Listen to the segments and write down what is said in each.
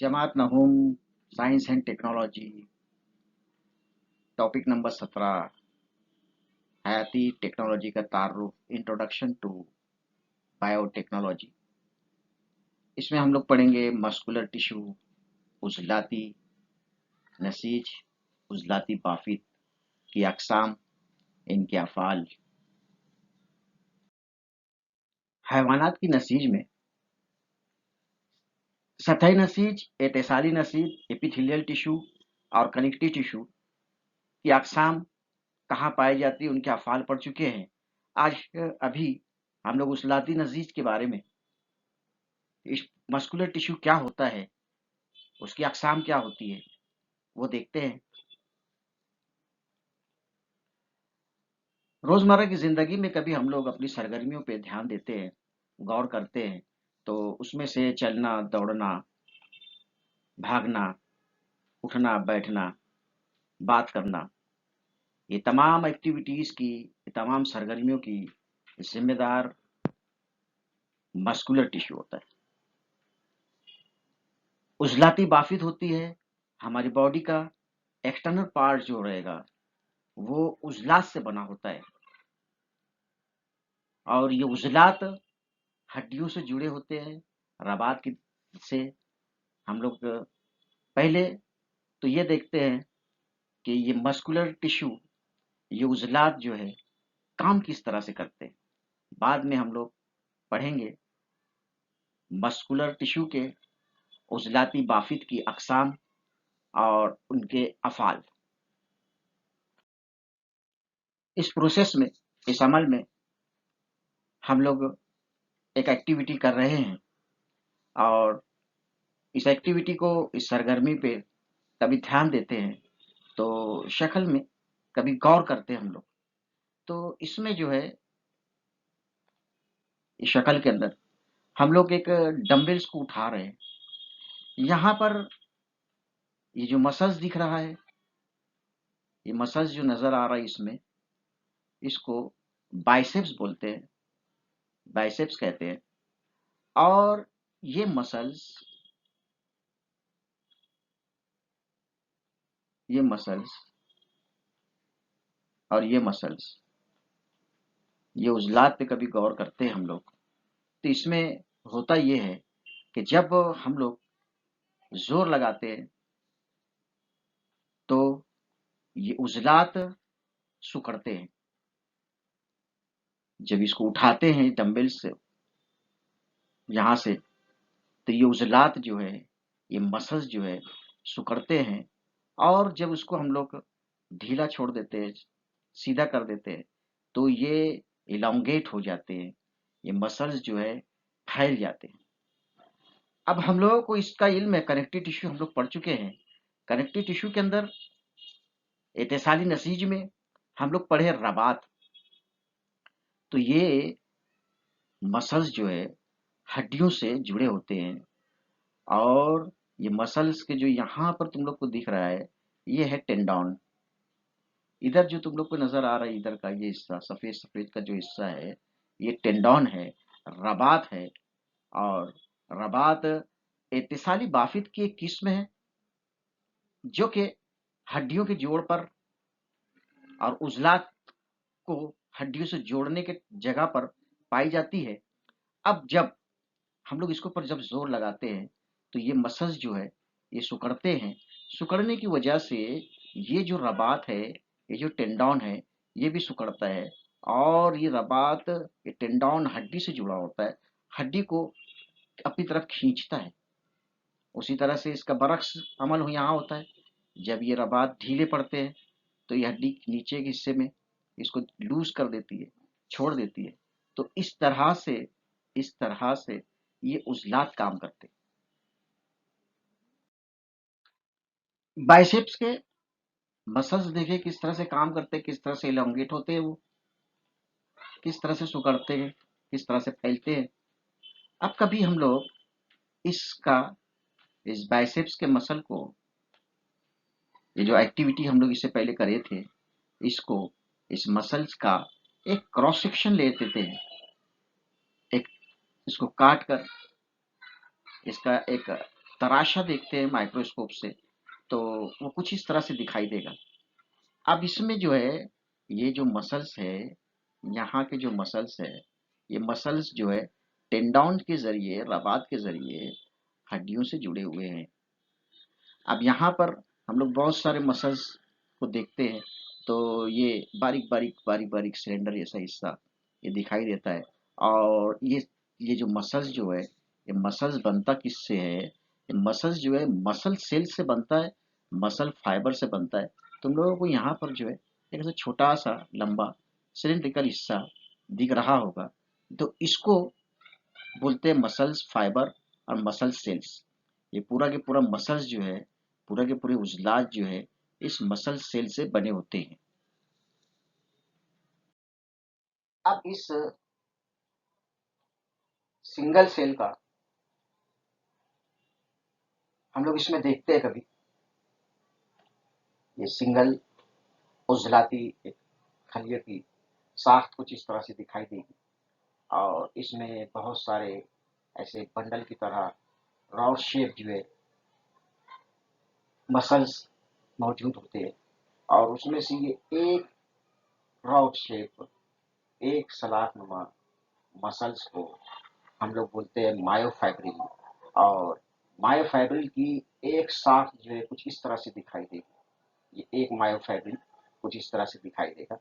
Jamaat Nahum science and technology topic number 17 हयाती technology का तारुफ इंट्रोडक्शन टू बायोटेक्नोलॉजी। इसमें हम लोग पढ़ेंगे मस्कुलर टिश्यू, उजलाती नसीज, उजलाती बाफित की अकसाम, इनके अफ़ाल। हैवानात की नसीज में सतही नसीज, एटेसाली नसीज, एपिथेलियल टिश्यू और कनेक्टिव टिश्यू की अकसाम कहाँ पाई जाती है, उनके अफ़ाल पढ़ चुके हैं। आज अभी हम लोग उजलाती नसीज के बारे में, इस मस्कुलर टिश्यू क्या होता है, उसकी अकसाम क्या होती है, वो देखते हैं। रोजमर्रा की जिंदगी में कभी हम लोग अपनी सरगर्मियों पे ध्यान देते हैं, गौर करते हैं, तो उसमें से चलना, दौड़ना, भागना, उठना, बैठना, बात करना, ये तमाम एक्टिविटीज की, ये तमाम सरगर्मियों की जिम्मेदार मस्कुलर टिश्यू होता है। उजलाती बाफित होती है, हमारी बॉडी का एक्सटर्नल पार्ट जो रहेगा वो उजलात से बना होता है, और ये उजलात हड्डियों से जुड़े होते हैं, रबात की से। हम लोग पहले तो ये देखते हैं कि ये मस्कुलर टिश्यू, ये उजलात जो है काम किस तरह से करते हैं। बाद में हम लोग पढ़ेंगे मस्कुलर टिश्यू के उजलाती बाफित की अकसाम और उनके अफाल। इस प्रोसेस में, इस अमल में हम लोग एक एक्टिविटी कर रहे हैं, और इस एक्टिविटी को, इस सरगर्मी पे कभी ध्यान देते हैं, तो शक्ल में कभी गौर करते हैं हम लोग। तो इसमें जो है, इस शक्ल के अंदर हम लोग एक डंबल्स को उठा रहे हैं। यहाँ पर ये जो मसल्स दिख रहा है, ये मसल्स जो नजर आ रहा है इसमें, इसको बाइसेप्स बोलते हैं, बाइसेप्स कहते हैं। और ये मसल्स, ये मसल्स और ये मसल्स, ये उजलात पे कभी गौर करते हैं हम लोग, तो इसमें होता ये है कि जब हम लोग जोर लगाते हैं तो ये उजलात सिकुड़ते हैं। जब इसको उठाते हैं डंबल से, यहाँ से, तो ये उजलात जो है, ये मसल्स जो है सिकुड़ते हैं। और जब उसको हम लोग ढीला छोड़ देते हैं, सीधा कर देते हैं, तो ये इलोंगेट हो जाते हैं, ये मसल्स जो है फैल जाते हैं। अब हम लोगों को इसका इल्म है, कनेक्टिव टिश्यू हम लोग पढ़ चुके हैं। कनेक्टिव टिश्यू के अंदर इत्तेसाली नसीज में हम लोग पढ़े रबात। तो ये मसल्स जो है हड्डियों से जुड़े होते हैं, और ये मसल्स के जो यहाँ पर तुम लोग को दिख रहा है, ये है टेंडन। इधर जो तुम लोग को नजर आ रहा है, इधर का ये हिस्सा, सफेद सफेद का जो हिस्सा है, ये टेंडन है, रबात है। और रबात इत्तेसाली बाफित की एक किस्म है, जो कि हड्डियों के जोड़ पर और उजलात को हड्डियों से जोड़ने के जगह पर पाई जाती है। अब जब हम लोग इसके ऊपर जब जोर लगाते हैं, तो ये मसल्स जो है ये सिकुड़ते हैं। सिकुड़ने की वजह से ये जो रबात है, ये जो टेंडन है, ये भी सिकुड़ता है। और ये रबात, ये टेंडन हड्डी से जुड़ा होता है, हड्डी को अपनी तरफ खींचता है। उसी तरह से इसका बरक्स अमल यहाँ होता है। जब ये रबात ढीले पड़ते हैं, तो ये हड्डी नीचे के हिस्से में इसको लूज कर देती है, छोड़ देती है। तो इस तरह से ये उजलात काम करते हैं। बाइसेप्स के मसल्स देखे किस तरह से काम करते हैं, किस तरह से इलोंगेट होते हैं, वो किस तरह से सिकुड़ते हैं, किस तरह से फैलते हैं। अब कभी हम लोग इसका, इस बाइसेप्स के मसल को, ये जो एक्टिविटी हम लोग इससे पहले करे थे, इसको, इस मसल्स का एक क्रॉस सेक्शन ले लेते हैं। एक इसको काट कर इसका एक तराशा देखते हैं माइक्रोस्कोप से तो वो कुछ इस तरह से दिखाई देगा। अब इसमें जो है ये जो मसल्स है, यहाँ के जो मसल्स है, ये मसल्स जो है टेंडॉन के जरिए, रबात के जरिए हड्डियों से जुड़े हुए हैं। अब यहाँ पर हम लोग बहुत सारे मसल्स को देखते हैं तो ये बारीक बारीक बारीक बारीक सिलेंडर जैसा हिस्सा ये दिखाई देता है। और ये जो मसल्स जो है, ये मसल्स बनता किससे है? ये मसल्स जो है मसल सेल से बनता है, मसल फाइबर से बनता है। तुम लोगों को यहाँ पर जो है एक ऐसा छोटा सा लंबा सिलेंड्रिकल हिस्सा दिख रहा होगा, तो इसको बोलते हैं मसल्स फाइबर और मसल सेल्स। ये पूरा के पूरा मसल्स जो है, पूरा के पूरे उजलात जो है इस मसल सेल से बने होते हैं। अब इस सिंगल सेल का हम लोग इसमें देखते हैं कभी, ये सिंगल उजलाती एक खलिये की साख्त कुछ इस तरह से दिखाई देगी और इसमें बहुत सारे ऐसे बंडल की तरह राउंड शेप जो है मसल्स मौजूद होते हैं और उसमें से ये एक राउंड शेप, एक सलाखनुमा मसल्स को हम लोग बोलते हैं मायोफाइब्रिल। और मायोफाइब्रिल की एक शाख जो है कुछ इस तरह से दिखाई देगी। ये एक मायोफाइब्रिल कुछ इस तरह से दिखाई देगा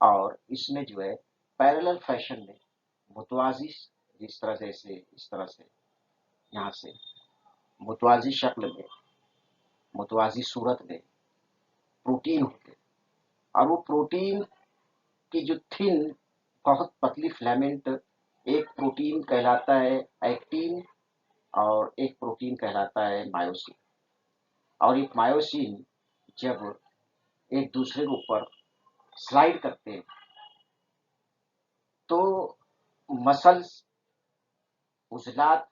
और इसमें जो है पैरेलल फैशन में मुतवाजी, जिस तरह से इस तरह से यहाँ से मुतवाजी शक्ल में, मुतवाजी सूरत में प्रोटीन होते हैं और वो प्रोटीन की जो थिन बहुत पतली फिलामेंट, एक प्रोटीन कहलाता है एक्टिन और एक प्रोटीन कहलाता है मायोसिन। और एक मायोसिन जब एक दूसरे के ऊपर स्लाइड करते हैं तो मसल्स उजलात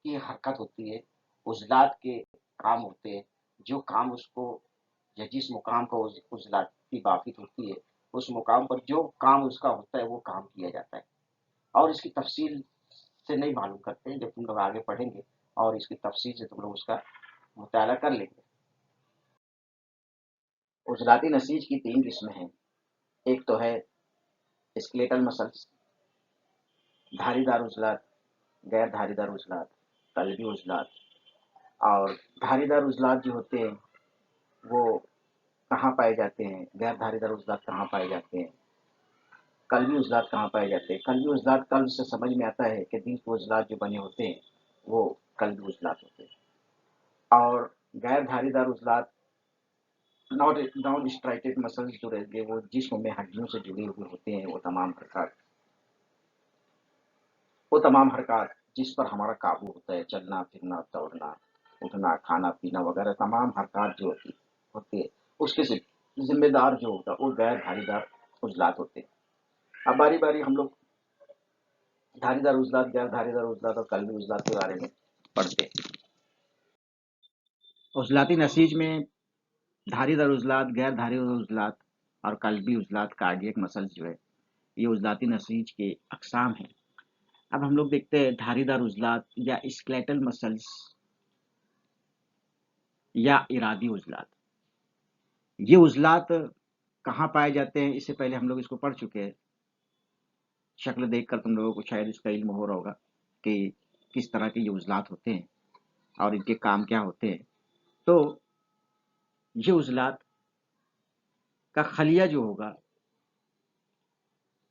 की हरकत होती है, उजलात के काम होते हैं, जो काम उसको या जिस मुकाम पर उजलात की बाफित होती है उस मुकाम पर जो काम उसका होता है वो काम किया जाता है। और इसकी तफसील से नहीं मालूम करते हैं, जब तुम लोग आगे पढ़ेंगे और इसकी तफसील से तुम लोग उसका मुताला कर लेंगे। उजलाती नसीज की 3 किस्में हैं। एक तो है स्केलेटल मसल्स, धारीदार उजलात, गैर धारीदार उजलात, कल्बी उजलात। और धारीदार उजलात जो होते हैं वो कहाँ पाए जाते हैं, गैर धारीदार उजलात कहाँ पाए जाते हैं, कल्बी उजलात कहाँ पाए जाते हैं। कल्बी उजलात कल्ब से समझ में आता है कि दिल के उजलात जो बने होते हैं वो कल्बी उजलात होते हैं। और गैर धारीदार उजलात नॉन स्ट्राइटेड मसल्स जो रहेंगे वो जिस्म में हड्डियों से जुड़े हुए होते हैं, वो तमाम हरकत जिस पर हमारा काबू होता है, चलना फिरना, दौड़ना, उठना, खाना पीना वगैरह तमाम हरकत जो होती है उसके जिम्मेदार जो होता है वो गैर धारीदार उजलात होते हैं। अब बारी बारी हम लोग धारीदार उजलात, गैर धारीदार उजलात और कल्बी उजलात के बारे में पढ़ते हैं। उजलाती नसीज में धारीदार उजलात, गैर धारीदार उजलात और कल्बी उजलात, कार्डियक मसल्स जो है ये उजलाती नसीज के अकसाम हैं। अब हम लोग देखते हैं धारीदार उजलात या स्केलेटल मसल्स या इरादी उजलात। ये उजलात कहाँ पाए जाते हैं, इससे पहले हम लोग इसको पढ़ चुके हैं। शक्ल देखकर तुम लोगों को शायद इसका इल्म हो रहा होगा कि किस तरह के ये उजलात होते हैं और इनके काम क्या होते हैं। तो ये उजलात का खलिया जो होगा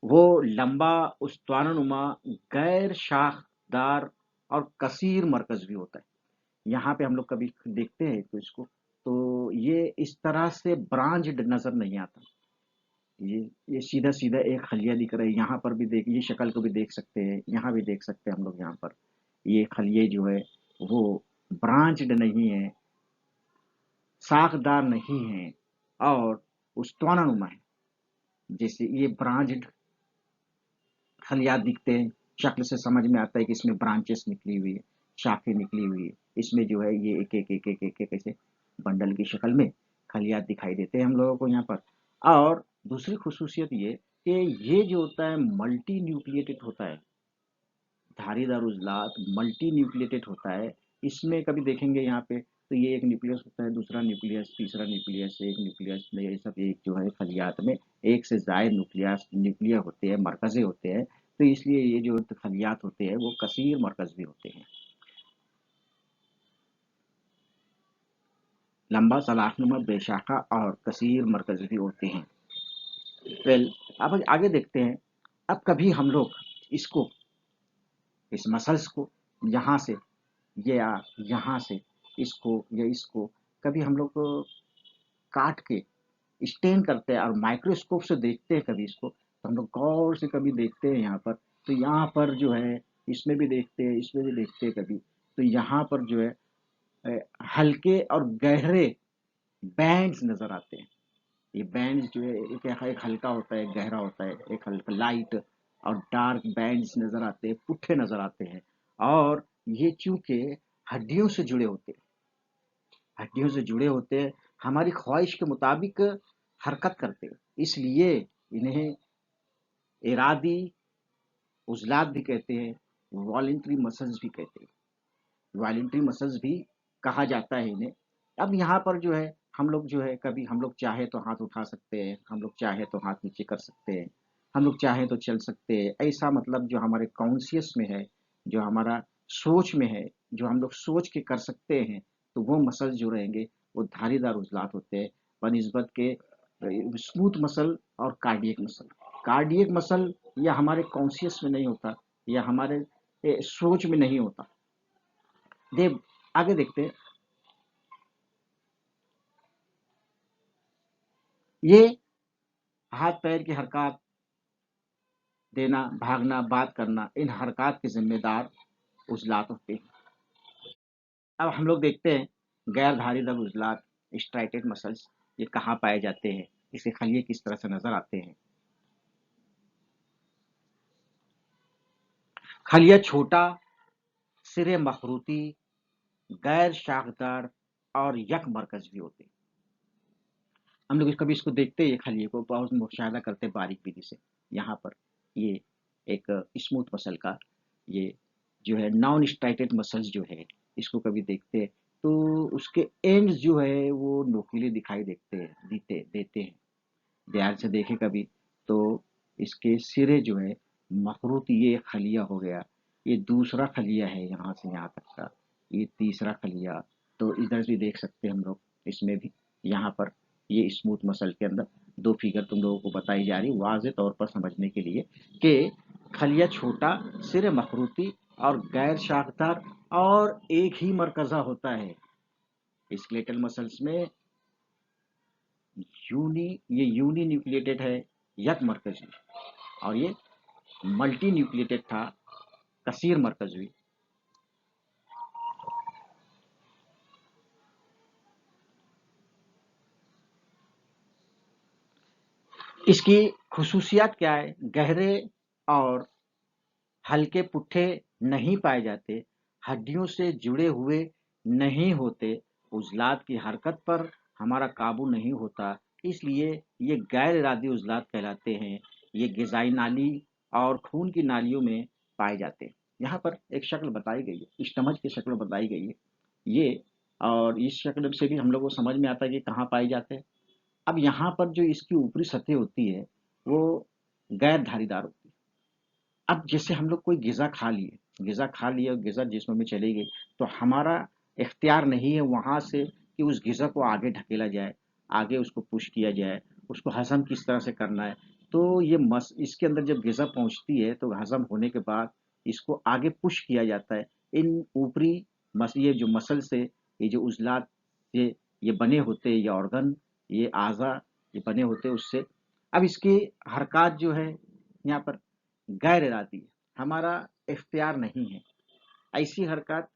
वो लंबा, उस्तानुमा, गैर शाखदार और कसीर मरकज भी होता है। यहाँ पे हम लोग कभी देखते हैं तो इसको, तो ये इस तरह से ब्रांच्ड नजर नहीं आता। ये सीधा सीधा एक खलिया दिख रहा है। यहाँ पर भी देख, ये शक्ल को भी देख सकते हैं, यहाँ भी देख सकते हैं हम लोग। यहाँ पर ये खलिए जो है वो ब्रांच्ड नहीं है, साखदार नहीं है और उस्तानुमा है। जैसे ये ब्रांच्ड खलियात दिखते हैं, शक्ल से समझ में आता है कि इसमें ब्रांचेस निकली हुई है, शाखें निकली हुई है। इसमें जो है ये एक एक एक एक एक एक ऐसे बंडल की शक्ल में खलियात दिखाई देते हैं हम लोगों को यहाँ पर। और दूसरी खुसूसियत ये कि ये जो होता है मल्टी न्यूक्लिएटेड होता है, धारीदार उजलात मल्टी न्यूक्लिएटेड होता है। इसमें कभी देखेंगे यहाँ पे तो ये एक न्यूक्लियस होता है, दूसरा न्यूक्लियस, तीसरा न्यूक्लियस, एक न्यूक्लियस, ये सब एक जो है खलियात में एक से ज़ायद न्यूक्लियर होते हैं, मरकज़े होते हैं। तो इसलिए ये जो खलियात होते हैं वो कसीर मरकज़ भी होते हैं, लंबा सलाखनुमा बेशाखा और कसीर मरकज़ भी होते हैं। वेल, अब आगे देखते हैं। अब कभी हम लोग इसको, इस मसल्स को यहाँ से या यहाँ से इसको या इसको कभी हम लोग काट के स्टेन करते हैं और माइक्रोस्कोप से देखते हैं कभी इसको, तो हम लोग गौर से कभी देखते हैं यहाँ पर, तो यहाँ पर जो है इसमें भी देखते हैं, इसमें भी देखते हैं कभी, तो यहाँ पर जो है हल्के और गहरे बैंड्स नजर आते हैं। ये बैंड्स जो है एक हल्का होता है, एक गहरा होता है, एक हल्का लाइट और डार्क बैंड्स नजर आते हैं, पुट्ठे नजर आते हैं। और ये चूंकि हड्डियों से जुड़े होते हैं, हड्डियों से जुड़े होते हैं, हमारी ख्वाहिश के मुताबिक हरकत करते हैं, इसलिए इन्हें इरादी उजलात भी कहते हैं, वॉलेंट्री मसल्स भी कहते हैं, वॉलेंट्री मसल्स भी कहा जाता है इन्हें। अब यहाँ पर जो है हम लोग जो है कभी हम लोग चाहे तो हाथ उठा सकते हैं, हम लोग चाहे तो हाथ नीचे कर सकते हैं, हम लोग चाहे तो चल सकते हैं। ऐसा मतलब जो हमारे कॉन्शियस में है, जो हमारा सोच में है, जो हम लोग सोच के कर सकते हैं, तो वो मसल जो रहेंगे वो धारीदार उजलात होते हैं बनिस्बत के स्मूथ मसल और कार्डियक मसल। कार्डियक मसल या हमारे कॉन्शियस में नहीं होता, या हमारे सोच में नहीं होता। दे आगे देखते हैं। ये हाथ पैर की हरकत, देना, भागना, बात करना, इन हरकत के जिम्मेदार उजलात होते हैं। अब हम लोग देखते हैं गैर धारीदार उजलात, स्ट्राइटेड मसल्स, ये कहाँ पाए जाते हैं, इसे खलिए किस तरह से नजर आते हैं। खलिया छोटा, सिरे मखरूती, गैर शाखदार और यक मरकज भी होते हैं। हम लोग कभी इसको देखते हैं, ये खलिए को बहुत मुशाहिदा करते हैं बारीक विधि से। यहाँ पर ये एक स्मूथ मसल का ये जो है नॉन स्ट्राइटेड मसल्स जो है, इसको कभी देखते हैं तो उसके एंड्स जो है वो नोकीले दिखाई देते हैं। ध्यान से देखें कभी तो इसके सिरे जो है मखरूत, ये खलिया हो गया, ये दूसरा खलिया है यहाँ से यहाँ तक का, ये तीसरा खलिया। तो इधर भी देख सकते हैं हम लोग, इसमें भी यहाँ पर ये स्मूथ मसल के अंदर दो फिगर तुम लोगों को बताई जा रही वाज़े तौर पर समझने के लिए कि खलिया छोटा, सिरे मखरूती और गैर शाखदार और एक ही मरकज़ा होता है। स्केलेटल मसल्स में ये यूनी न्यूक्लिएटेड है, यक मरकजी, और ये मल्टी न्यूक्लिएटेड था, कसीर मरकजी। इसकी खुसूसियात क्या है? गहरे और हल्के पुट्ठे नहीं पाए जाते, हड्डियों से जुड़े हुए नहीं होते, उजलात की हरकत पर हमारा काबू नहीं होता, इसलिए ये गैर इरादी उजलात कहलाते हैं। ये गिजाई नाली और खून की नालियों में पाए जाते हैं। यहाँ पर एक शक्ल बताई गई है, स्टमच की शक्ल बताई गई है ये, और इस शक्ल से भी हम लोग को समझ में आता है कि कहाँ पाए जाते हैं। अब यहाँ पर जो इसकी ऊपरी सतह होती है वो गैर धारीदार होती है। अब जैसे हम लोग कोई ग़िज़ा खा लिए और ग़िज़ा जिस्म में चली गई, तो हमारा इख्तियार नहीं है वहाँ से कि उस ग़िज़ा को आगे ढकेला जाए, आगे उसको पुश किया जाए, उसको हज़म किस तरह से करना है। तो ये इसके अंदर जब ग़िज़ा पहुँचती है तो हज़म होने के बाद इसको आगे पुश किया जाता है। इन ऊपरी ये जो मसल से ये जो उज़लात ये बने होते हैं, ये ऑर्गन, ये आज़ा ये बने होते हैं उससे। अब इसकी हरकत जो है यहाँ पर गैर इरादी है, हमारा इख्तियार नहीं है। ऐसी हरकत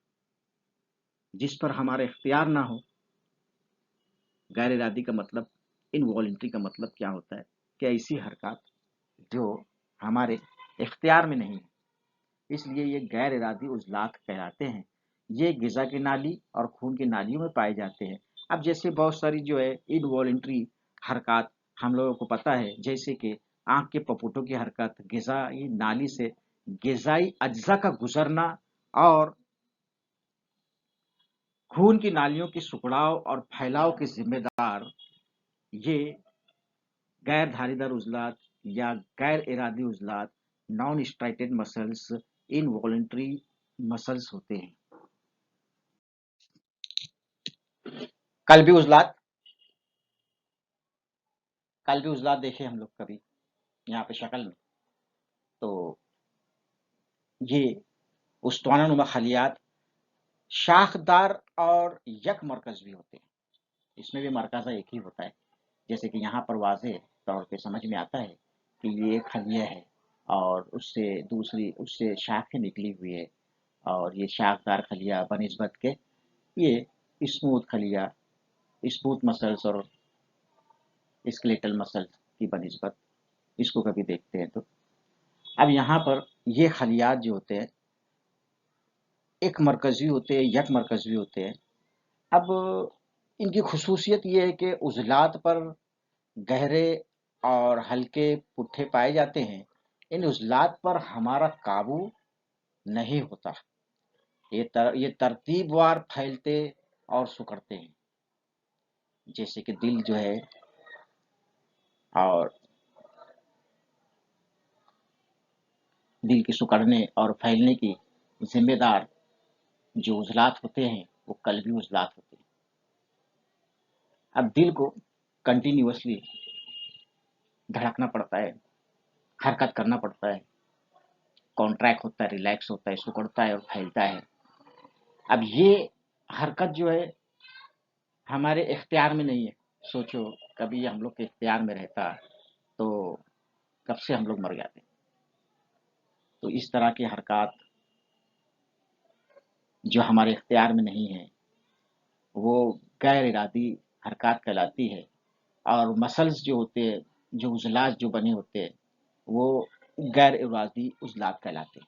जिस पर हमारा इख्तियार ना हो, गैर इरादी का मतलब, इनवॉलंटरी का मतलब क्या होता है कि ऐसी हरकत जो हमारे इख्तियार में नहीं है, इसलिए ये गैर इरादी उजलात कहलाते हैं। ये ग़िज़ा की नाली और खून की नालियों में पाए जाते हैं। अब जैसे बहुत सारी जो है इनवॉलंटरी हरकत हम लोगों को पता है, जैसे कि आँख के पपोटों की हरकत, ग़िज़ाई नाली से ग़िज़ाई अज्जा का गुजरना और خون کی نالیوں کی سکڑاؤ اور پھیلاؤ کے ذمہ دار یہ غیر دھاری دار عضلات یا غیر ارادی عضلات نان اسٹرائٹڈ مسلس انوالنٹری مسلس ہوتے ہیں۔ قلبی عضلات دیکھیں ہم لوگ کبھی یہاں پہ شکل میں، تو یہ استوانہ نما خلیات شاخدار اور یک مرکز بھی ہوتے ہیں، اس میں بھی مرکزہ ایک ہی ہوتا ہے، جیسے کہ یہاں پر واضح طور پہ سمجھ میں آتا ہے کہ یہ ایک خلیہ ہے اور اس سے شاخیں نکلی ہوئی ہے، اور یہ شاخدار خلیہ بنسبت کے یہ اسموتھ مسلس اور اسکلیٹل مسلس کی بنسبت اس کو کبھی دیکھتے ہیں تو اب یہاں پر یہ خلیات جو ہوتے ہیں ایک مرکزی ہوتے ہیں، یک مرکزی ہوتے ہیں۔ اب ان کی خصوصیت یہ ہے کہ عضلات پر گہرے اور ہلکے پٹھے پائے جاتے ہیں، ان عضلات پر ہمارا قابو نہیں ہوتا، یہ ترتیب وار پھیلتے اور سکڑتے ہیں، جیسے کہ دل جو ہے اور دل کے سکڑنے اور پھیلنے کی ذمہ دار جو عضلات ہوتے ہیں وہ قلبی عضلات ہوتے ہیں۔ اب دل کو کنٹینیوسلی دھڑکنا پڑتا ہے، حرکت کرنا پڑتا ہے، کانٹریکٹ ہوتا ہے، ریلیکس ہوتا ہے، سکڑتا ہے اور پھیلتا ہے۔ اب یہ حرکت جو ہے ہمارے اختیار میں نہیں ہے، سوچو کبھی ہم لوگ کے اختیار میں رہتا تو کب سے ہم لوگ مر جاتے۔ تو اس طرح کی حرکات جو ہمارے اختیار میں نہیں ہے وہ غیر ارادی حرکات کہلاتی ہے، اور مسلس جو ہوتے ہیں، جو عضلات جو بنے ہوتے ہیں وہ غیر ارادی عضلات کہلاتے ہیں۔